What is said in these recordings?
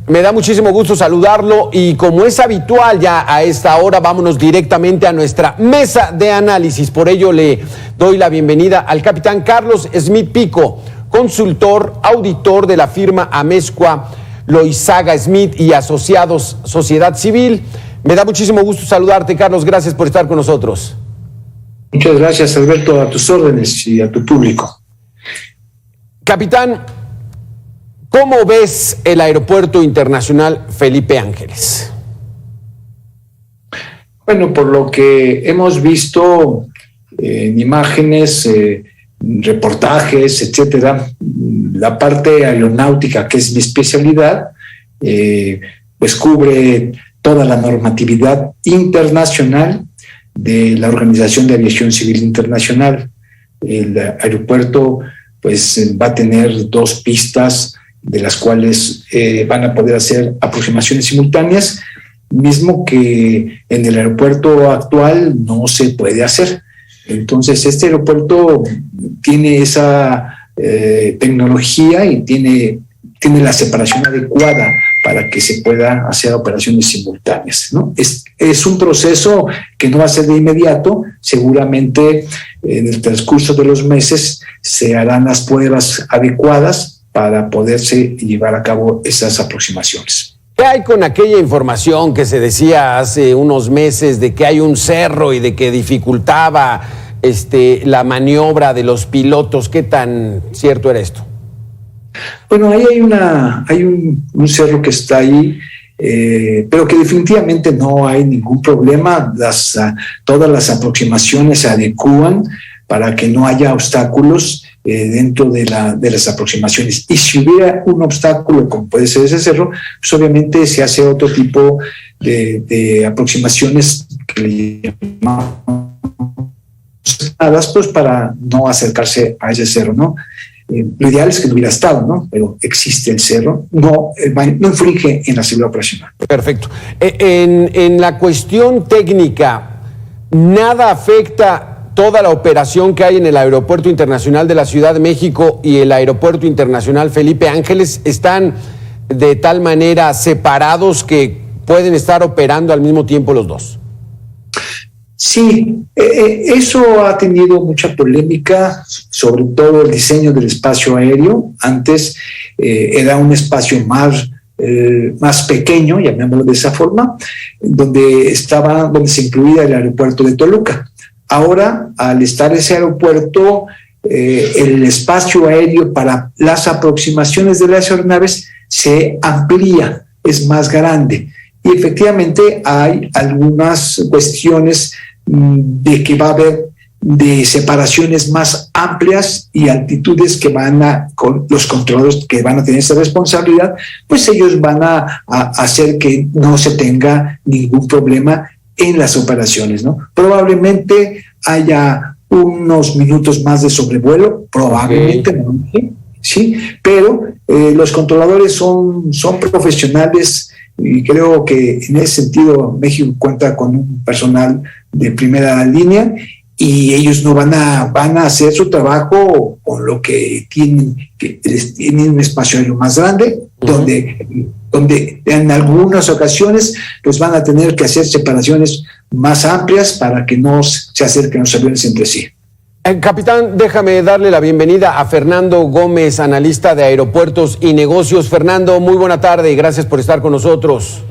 Me da muchísimo gusto saludarlo y como es habitual ya a esta hora, vámonos directamente a nuestra mesa de análisis. Por ello le doy la bienvenida al capitán Carlos Smith Pico, consultor, auditor de la firma Amezcua Loizaga Smith y Asociados Sociedad Civil. Me da muchísimo gusto saludarte, Carlos. Gracias por estar con nosotros. Muchas gracias, Alberto, a tus órdenes y a tu público. Capitán, ¿cómo ves el Aeropuerto Internacional Felipe Ángeles? Bueno, por lo que hemos visto en imágenes, reportajes, etcétera, la parte aeronáutica, que es mi especialidad, pues cubre toda la normatividad internacional de la Organización de Aviación Civil Internacional. El aeropuerto pues va a tener 2 pistas de las cuales van a poder hacer aproximaciones simultáneas, mismo que en el aeropuerto actual no se puede hacer. Entonces este aeropuerto tiene esa tecnología y tiene la separación adecuada para que se pueda hacer operaciones simultáneas, ¿no? Es un proceso que no va a ser de inmediato. Seguramente en el transcurso de los meses se harán las pruebas adecuadas para poderse llevar a cabo esas aproximaciones. ¿Qué hay con aquella información que se decía hace unos meses de que hay un cerro y de que dificultaba la maniobra de los pilotos? ¿Qué tan cierto era esto? Bueno, ahí hay un cerro que está ahí, pero que definitivamente no hay ningún problema. Todas las aproximaciones se adecúan para que no haya obstáculos dentro de las aproximaciones. Y si hubiera un obstáculo, como puede ser ese cerro, pues obviamente se hace otro tipo de aproximaciones que le llamamos pues para no acercarse a ese cerro, ¿no? Lo ideal es que no hubiera estado, ¿no? Pero existe el cerro, no infringe en la seguridad operacional. Perfecto. En la cuestión técnica, ¿nada afecta toda la operación que hay en el Aeropuerto Internacional de la Ciudad de México y el Aeropuerto Internacional Felipe Ángeles? ¿Están de tal manera separados que pueden estar operando al mismo tiempo los dos? Sí, eso ha tenido mucha polémica, sobre todo el diseño del espacio aéreo. Antes era un espacio más pequeño, llamémoslo de esa forma, donde se incluía el aeropuerto de Toluca. Ahora, al estar ese aeropuerto, el espacio aéreo para las aproximaciones de las aeronaves se amplía, es más grande. Y efectivamente hay algunas cuestiones de que va a haber de separaciones más amplias y altitudes que con los controladores que van a tener esa responsabilidad, pues ellos van a hacer que no se tenga ningún problema en las operaciones, ¿no? Probablemente haya unos minutos más de sobrevuelo, probablemente, okay. Sí, pero los controladores son profesionales. Y creo que en ese sentido México cuenta con un personal de primera línea y ellos no van a hacer su trabajo con lo que tienen un espacio aéreo más grande, donde en algunas ocasiones pues van a tener que hacer separaciones más amplias para que no se acerquen los aviones entre sí. Capitán, déjame darle la bienvenida a Fernando Gómez, analista de aeropuertos y negocios. Fernando, muy buena tarde y gracias por estar con nosotros.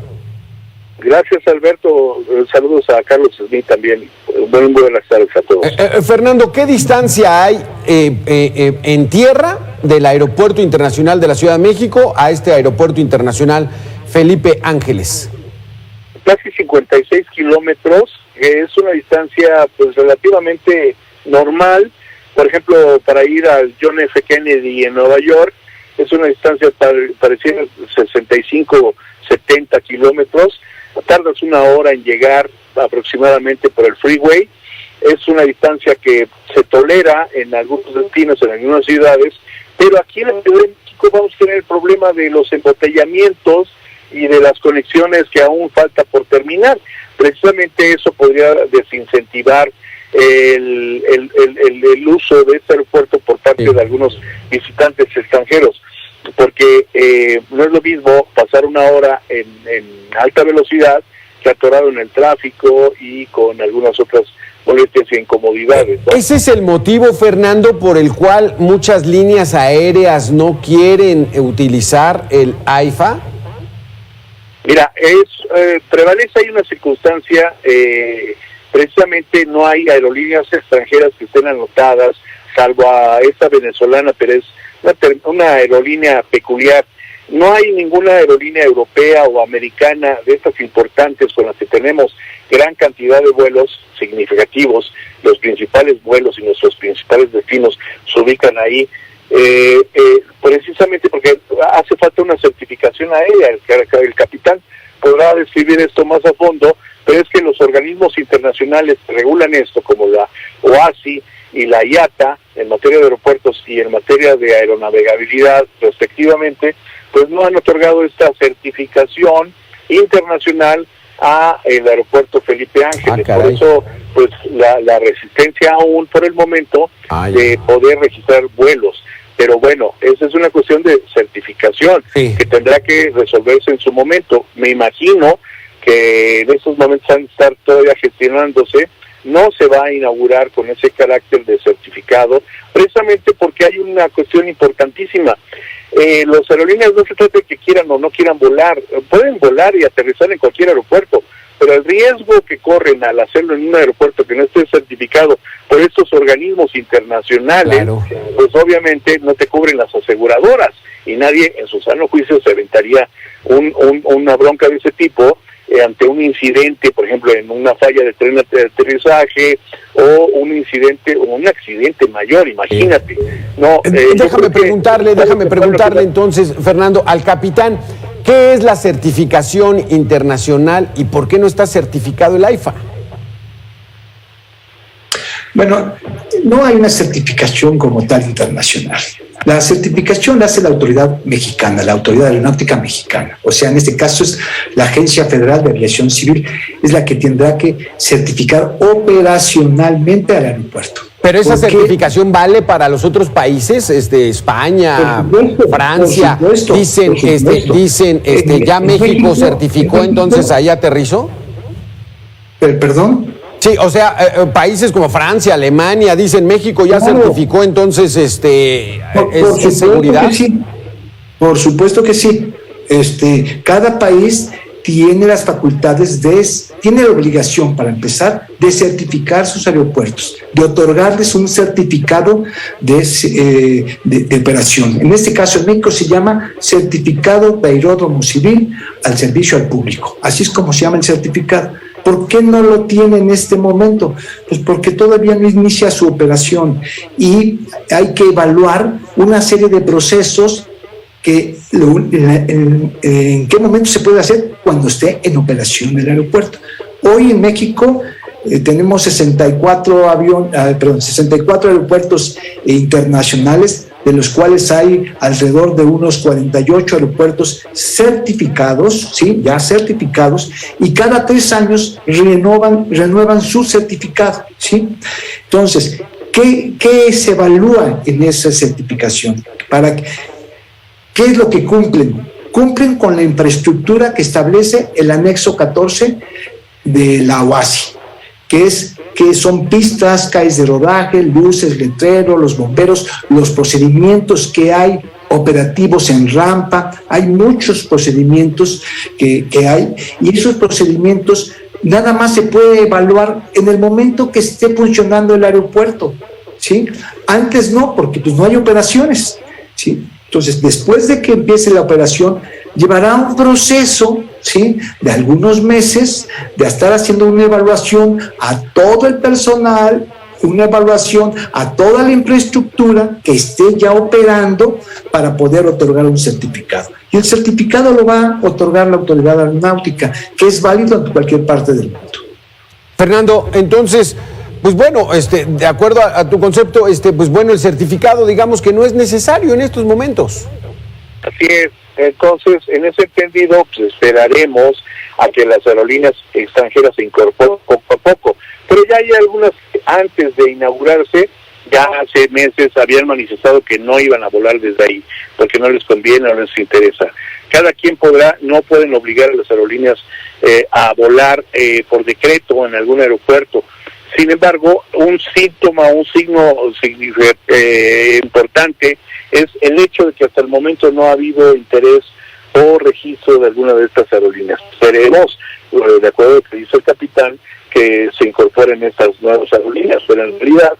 Gracias, Alberto. Saludos a Carlos Smith también. Buenas tardes a todos. Fernando, ¿qué distancia hay en tierra del Aeropuerto Internacional de la Ciudad de México a este Aeropuerto Internacional Felipe Ángeles? Casi 56 kilómetros. Es una distancia pues relativamente normal. Por ejemplo, para ir al John F. Kennedy en Nueva York es una distancia parecida a 65, 70 kilómetros. Tardas 1 hora en llegar aproximadamente por el freeway. Es una distancia que se tolera en algunos destinos, en algunas ciudades, pero aquí en la Ciudad de México vamos a tener el problema de los embotellamientos y de las conexiones que aún falta por terminar. Precisamente eso podría desincentivar el uso de este aeropuerto por parte de algunos visitantes extranjeros, porque no es lo mismo pasar una hora en alta velocidad que atorado en el tráfico y con algunas otras molestias e incomodidades, ¿no? Ese es el motivo, Fernando, por el cual muchas líneas aéreas no quieren utilizar el AIFA. Mira, prevalece ahí una circunstancia, precisamente no hay aerolíneas extranjeras que estén anotadas, salvo a esta venezolana, pero es una aerolínea peculiar. No hay ninguna aerolínea europea o americana de estas importantes con las que tenemos gran cantidad de vuelos significativos. Los principales vuelos y nuestros principales destinos se ubican ahí, precisamente porque hace falta una certificación aérea. El capitán podrá describir esto más a fondo, pero es que los organismos internacionales que regulan esto, como la OASI y la IATA, en materia de aeropuertos y en materia de aeronavegabilidad, respectivamente, pues no han otorgado esta certificación internacional a el aeropuerto Felipe Ángeles. Por eso, pues la resistencia aún por el momento de poder registrar vuelos. Pero bueno, esa es una cuestión de certificación que tendrá que resolverse en su momento. Me imagino que en estos momentos van a estar todavía gestionándose. No se va a inaugurar con ese carácter de certificado, precisamente porque hay una cuestión importantísima. Los aerolíneas no se trata de que quieran o no quieran volar, pueden volar y aterrizar en cualquier aeropuerto, pero el riesgo que corren al hacerlo en un aeropuerto que no esté certificado por estos organismos internacionales, pues obviamente no te cubren las aseguradoras, y nadie en su sano juicio se aventaría una bronca de ese tipo ante un incidente, por ejemplo, en una falla de tren de aterrizaje o un incidente o un accidente mayor, imagínate. No, déjame preguntarle entonces, Fernando, al capitán, ¿qué es la certificación internacional y por qué no está certificado el AIFA? Bueno, no hay una certificación como tal internacional. La certificación la hace la autoridad mexicana, la Autoridad Aeronáutica Mexicana. O sea, en este caso es la Agencia Federal de Aviación Civil, es la que tendrá que certificar operacionalmente al aeropuerto. Pero esa certificación vale para los otros países, España, Francia. Dicen, ya México certificó, entonces ahí aterrizó. ¿Perdón? Sí, o sea, países como Francia, Alemania, dicen México ya certificó, entonces ¿es seguridad? Sí. Por supuesto que sí. Cada país tiene las facultades tiene la obligación, para empezar, de certificar sus aeropuertos, de otorgarles un certificado de operación. En este caso, en México se llama Certificado de Aeródromo Civil al Servicio al Público. Así es como se llama el certificado. ¿Por qué no lo tiene en este momento? Pues porque todavía no inicia su operación y hay que evaluar una serie de procesos que en qué momento se puede hacer cuando esté en operación el aeropuerto. Hoy en México tenemos 64 aeropuertos internacionales, de los cuales hay alrededor de unos 48 aeropuertos certificados, ¿sí? Ya certificados, y cada 3 años renuevan su certificado, ¿sí? Entonces, ¿qué se evalúa en esa certificación? ¿Qué es lo que cumplen? Cumplen con la infraestructura que establece el anexo 14 de la OASI, que son pistas, calles de rodaje, luces, letreros, los bomberos, los procedimientos que hay operativos en rampa. Hay muchos procedimientos que hay, y esos procedimientos nada más se puede evaluar en el momento que esté funcionando el aeropuerto, ¿sí? Antes no, porque pues no hay operaciones, ¿sí? Entonces, después de que empiece la operación, llevará un proceso, ¿sí?, de algunos meses de estar haciendo una evaluación a todo el personal, una evaluación a toda la infraestructura que esté ya operando para poder otorgar un certificado. Y el certificado lo va a otorgar la Autoridad Aeronáutica, que es válido en cualquier parte del mundo. Fernando, entonces, pues bueno, de acuerdo a tu concepto, pues bueno, el certificado, digamos que no es necesario en estos momentos. Así es. Entonces, en ese entendido, pues esperaremos a que las aerolíneas extranjeras se incorporen poco a poco. Pero ya hay algunas que antes de inaugurarse, ya hace meses habían manifestado que no iban a volar desde ahí, porque no les conviene, no les interesa. cada quien no pueden obligar a las aerolíneas a volar por decreto en algún aeropuerto. Sin embargo, un signo importante es el hecho de que hasta el momento no ha habido interés o registro de alguna de estas aerolíneas. Esperemos, de acuerdo a lo que dice el capitán, que se incorporen estas nuevas aerolíneas, pero en realidad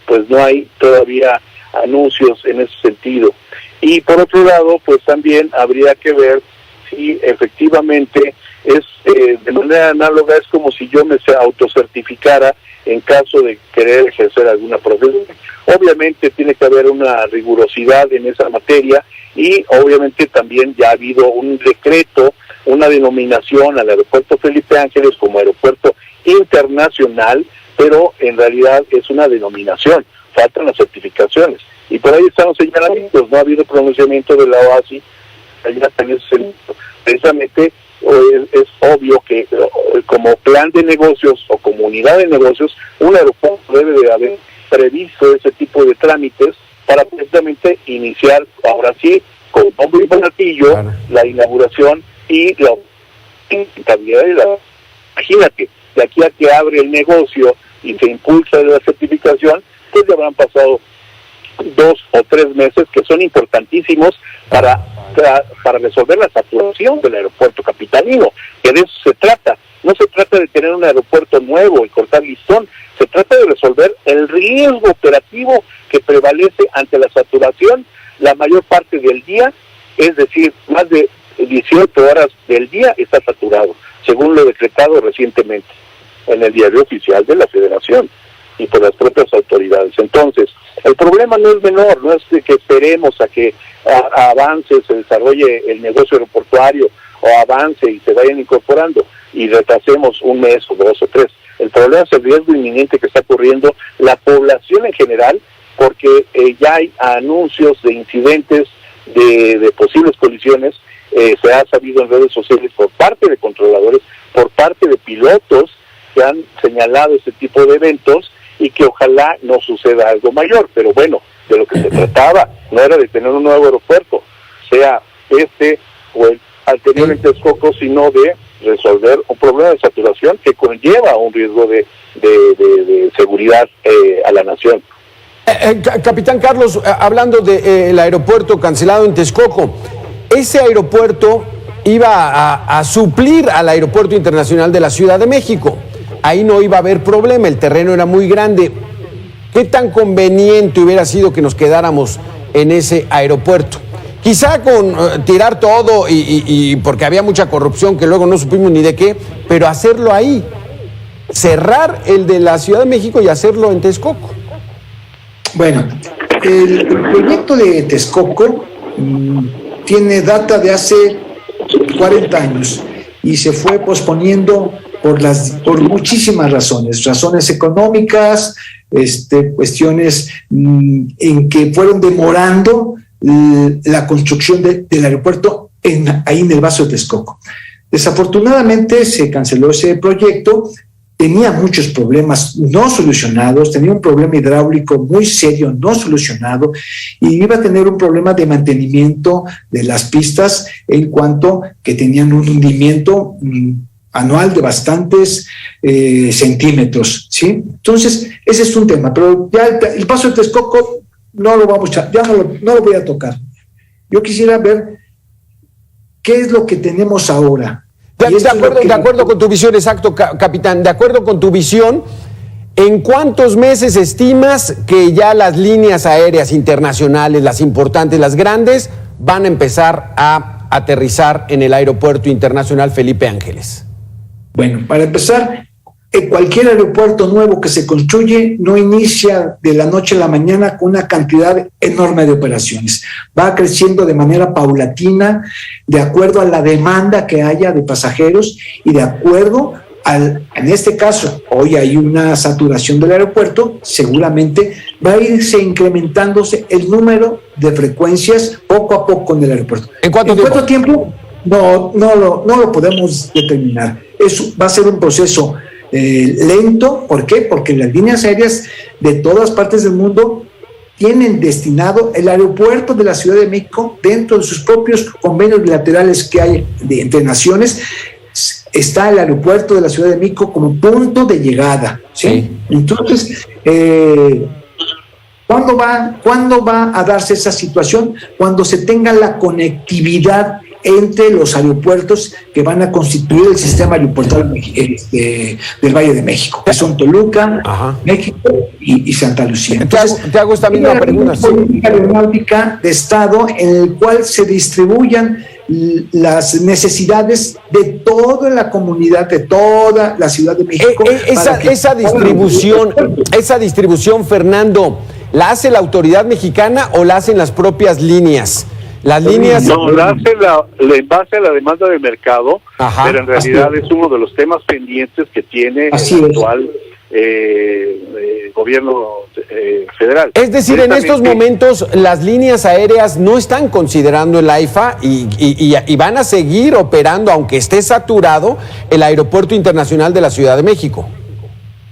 pues no hay todavía anuncios en ese sentido. Y por otro lado, pues también habría que ver si efectivamente es de manera análoga, es como si yo me autocertificara en caso de querer ejercer alguna profesión. Obviamente tiene que haber una rigurosidad en esa materia y obviamente también ya ha habido un decreto, una denominación al aeropuerto Felipe Ángeles como aeropuerto internacional, pero en realidad es una denominación, faltan las certificaciones. Y por ahí están los señalamientos, no ha habido pronunciamiento de la OASI, allá también precisamente es obvio que como plan de negocios o como unidad de negocios, un aeropuerto debe de haber previsto ese tipo de trámites para precisamente iniciar, ahora sí, con bombo y platillo, claro, la inauguración y la estabilidad de la... Imagínate, de aquí a que abre el negocio y se impulsa la certificación, pues ya habrán pasado 2 o 3 meses que son importantísimos para resolver la saturación del aeropuerto capitalino, que de eso se trata. No se trata de tener un aeropuerto nuevo y cortar listón, se trata de resolver el riesgo operativo que prevalece ante la saturación la mayor parte del día, es decir, más de 18 horas del día está saturado, según lo decretado recientemente en el diario oficial de la Federación y por las propias autoridades. Entonces, el problema no es menor, no es de que esperemos a que avance, se desarrolle el negocio aeroportuario o avance y se vayan incorporando y retrasemos 1 mes o 2 o 3. El problema es el riesgo inminente que está ocurriendo la población en general, porque ya hay anuncios de incidentes de posibles colisiones, se ha sabido en redes sociales por parte de controladores, por parte de pilotos que han señalado este tipo de eventos y que ojalá no suceda algo mayor, pero bueno, de lo que se trataba no era de tener un nuevo aeropuerto, sea este o el anterior en Texcoco, sino de resolver un problema de saturación que conlleva un riesgo de seguridad a la nación. Capitán Carlos, hablando del aeropuerto cancelado en Texcoco, ese aeropuerto iba a suplir al Aeropuerto Internacional de la Ciudad de México. Ahí no iba a haber problema, el terreno era muy grande. ¿Qué tan conveniente hubiera sido que nos quedáramos en ese aeropuerto? Quizá con tirar todo y porque había mucha corrupción que luego no supimos ni de qué, pero hacerlo ahí, cerrar el de la Ciudad de México y hacerlo en Texcoco. Bueno, el proyecto de Texcoco tiene data de hace 40 años y se fue posponiendo por muchísimas razones económicas, cuestiones en que fueron demorando la construcción del aeropuerto ahí en el Vaso de Texcoco. Desafortunadamente se canceló ese proyecto, tenía muchos problemas no solucionados, tenía un problema hidráulico muy serio no solucionado y iba a tener un problema de mantenimiento de las pistas en cuanto que tenían un hundimiento anual de bastantes centímetros, ¿sí? Entonces, ese es un tema, pero ya el Paso de Texcoco no lo voy a tocar. Yo quisiera ver qué es lo que tenemos ahora. De acuerdo con tu visión, exacto, capitán, de acuerdo con tu visión, ¿en cuántos meses estimas que ya las líneas aéreas internacionales, las importantes, las grandes, van a empezar a aterrizar en el Aeropuerto Internacional Felipe Ángeles? Bueno, para empezar, cualquier aeropuerto nuevo que se construye no inicia de la noche a la mañana con una cantidad enorme de operaciones. Va creciendo de manera paulatina, de acuerdo a la demanda que haya de pasajeros y de acuerdo en este caso, hoy hay una saturación del aeropuerto, seguramente va a irse incrementándose el número de frecuencias poco a poco en el aeropuerto. ¿En cuánto tiempo? No lo podemos determinar. Eso va a ser un proceso lento. ¿Por qué? Porque las líneas aéreas de todas partes del mundo tienen destinado el aeropuerto de la Ciudad de México dentro de sus propios convenios bilaterales que hay entre naciones. Está el aeropuerto de la Ciudad de México como punto de llegada, ¿sí? Entonces, ¿cuándo va a darse esa situación? Cuando se tenga la conectividad entre los aeropuertos que van a constituir el sistema aeroportuario del Valle de México, que son Toluca, México y Santa Lucía. Entonces, te hago esta misma pregunta. Una política aeronáutica de Estado en el cual se distribuyan las necesidades de toda la comunidad, de toda la Ciudad de México. Esa distribución, Fernando, ¿la hace la autoridad mexicana o la hacen las propias líneas? Las líneas... No, la hace en base a la demanda de mercado, pero en realidad es uno de los temas pendientes que tiene el actual gobierno federal. Es decir, en estos momentos las líneas aéreas no están considerando el AIFA y van a seguir operando, aunque esté saturado, el Aeropuerto Internacional de la Ciudad de México.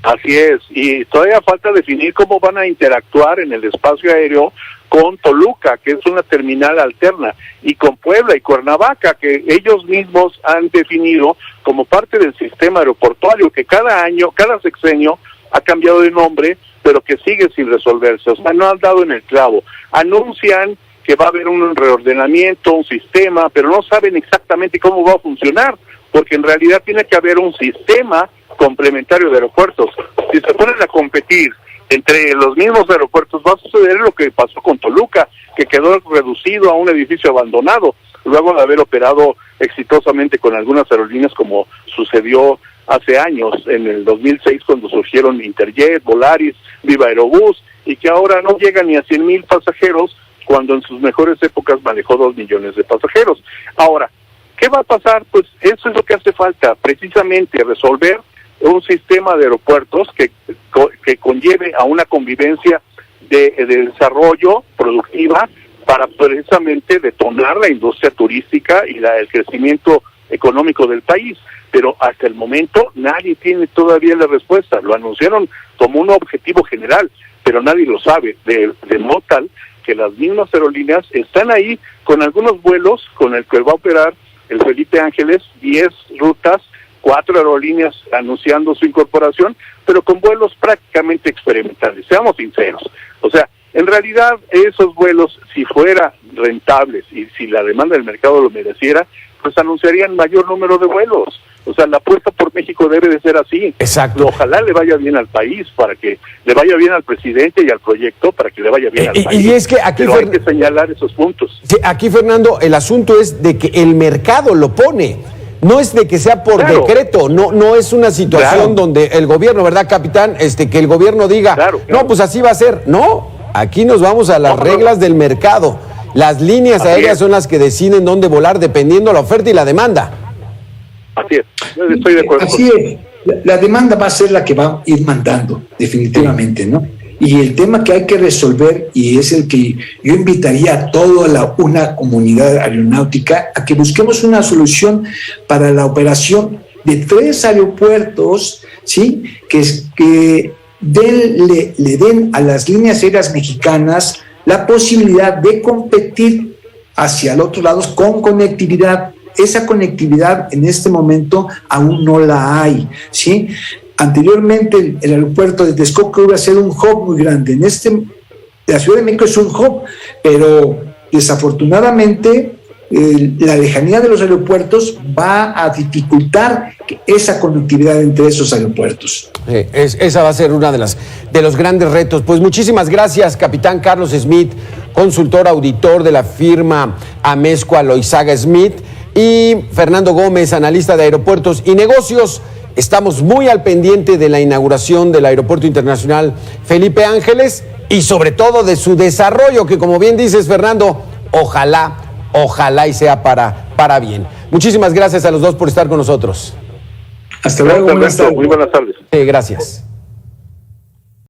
Así es, y todavía falta definir cómo van a interactuar en el espacio aéreo con Toluca, que es una terminal alterna, y con Puebla y Cuernavaca, que ellos mismos han definido como parte del sistema aeroportuario, que cada año, cada sexenio ha cambiado de nombre, pero que sigue sin resolverse. O sea, no han dado en el clavo. Anuncian que va a haber un reordenamiento, un sistema, pero no saben exactamente cómo va a funcionar, porque en realidad tiene que haber un sistema complementario de aeropuertos. Si se ponen a competir entre los mismos aeropuertos, va a suceder lo que pasó con Toluca, que quedó reducido a un edificio abandonado, luego de haber operado exitosamente con algunas aerolíneas, como sucedió hace años, en el 2006, cuando surgieron Interjet, Volaris, Viva Aerobús, y que ahora no llegan ni a 100,000 pasajeros, cuando en sus mejores épocas manejó 2 millones de pasajeros. Ahora, ¿qué va a pasar? Pues eso es lo que hace falta, precisamente resolver un sistema de aeropuertos que conlleve a una convivencia de desarrollo productiva para precisamente detonar la industria turística y el crecimiento económico del país. Pero hasta el momento nadie tiene todavía la respuesta. Lo anunciaron como un objetivo general, pero nadie lo sabe, de modo tal que las mismas aerolíneas están ahí con algunos vuelos con el que va a operar el Felipe Ángeles, 10 rutas, 4 aerolíneas anunciando su incorporación, pero con vuelos prácticamente experimentales, seamos sinceros. O sea, en realidad esos vuelos, si fueran rentables y si la demanda del mercado lo mereciera, pues anunciarían mayor número de vuelos. O sea, la apuesta por México debe de ser así. Exacto. Ojalá le vaya bien al país, para que le vaya bien al presidente y al proyecto, para que le vaya bien al país. Y es que aquí, pero hay que señalar esos puntos. Sí, aquí, Fernando, el asunto es de que el mercado lo pone. No es de que sea por decreto, no es una situación donde el gobierno, ¿verdad, capitán? Que el gobierno diga, no, pues así va a ser. No, aquí nos vamos a las reglas del mercado. Las líneas aéreas son las que deciden dónde volar dependiendo la oferta y la demanda. Así es, yo estoy de acuerdo. Así es, la demanda va a ser la que va a ir mandando, definitivamente, ¿no? Y el tema que hay que resolver, y es el que yo invitaría a toda una comunidad aeronáutica a que busquemos una solución para la operación de 3 aeropuertos, ¿sí? Que le den a las líneas aéreas mexicanas la posibilidad de competir hacia el otro lado con conectividad. Esa conectividad en este momento aún no la hay, ¿sí? Anteriormente el aeropuerto de Texcoco iba a ser un hub muy grande. La Ciudad de México es un hub, pero desafortunadamente la lejanía de los aeropuertos va a dificultar esa conectividad entre esos aeropuertos. Esa va a ser una de los grandes retos. Pues muchísimas gracias, capitán Carlos Smith, consultor auditor de la firma Amezcua Loizaga Smith, y Fernando Gómez, analista de aeropuertos y negocios. Estamos muy al pendiente de la inauguración del Aeropuerto Internacional Felipe Ángeles y sobre todo de su desarrollo, que como bien dices, Fernando, ojalá y sea para bien. Muchísimas gracias a los dos por estar con nosotros. Hasta luego. Muy buenas tardes. Gracias.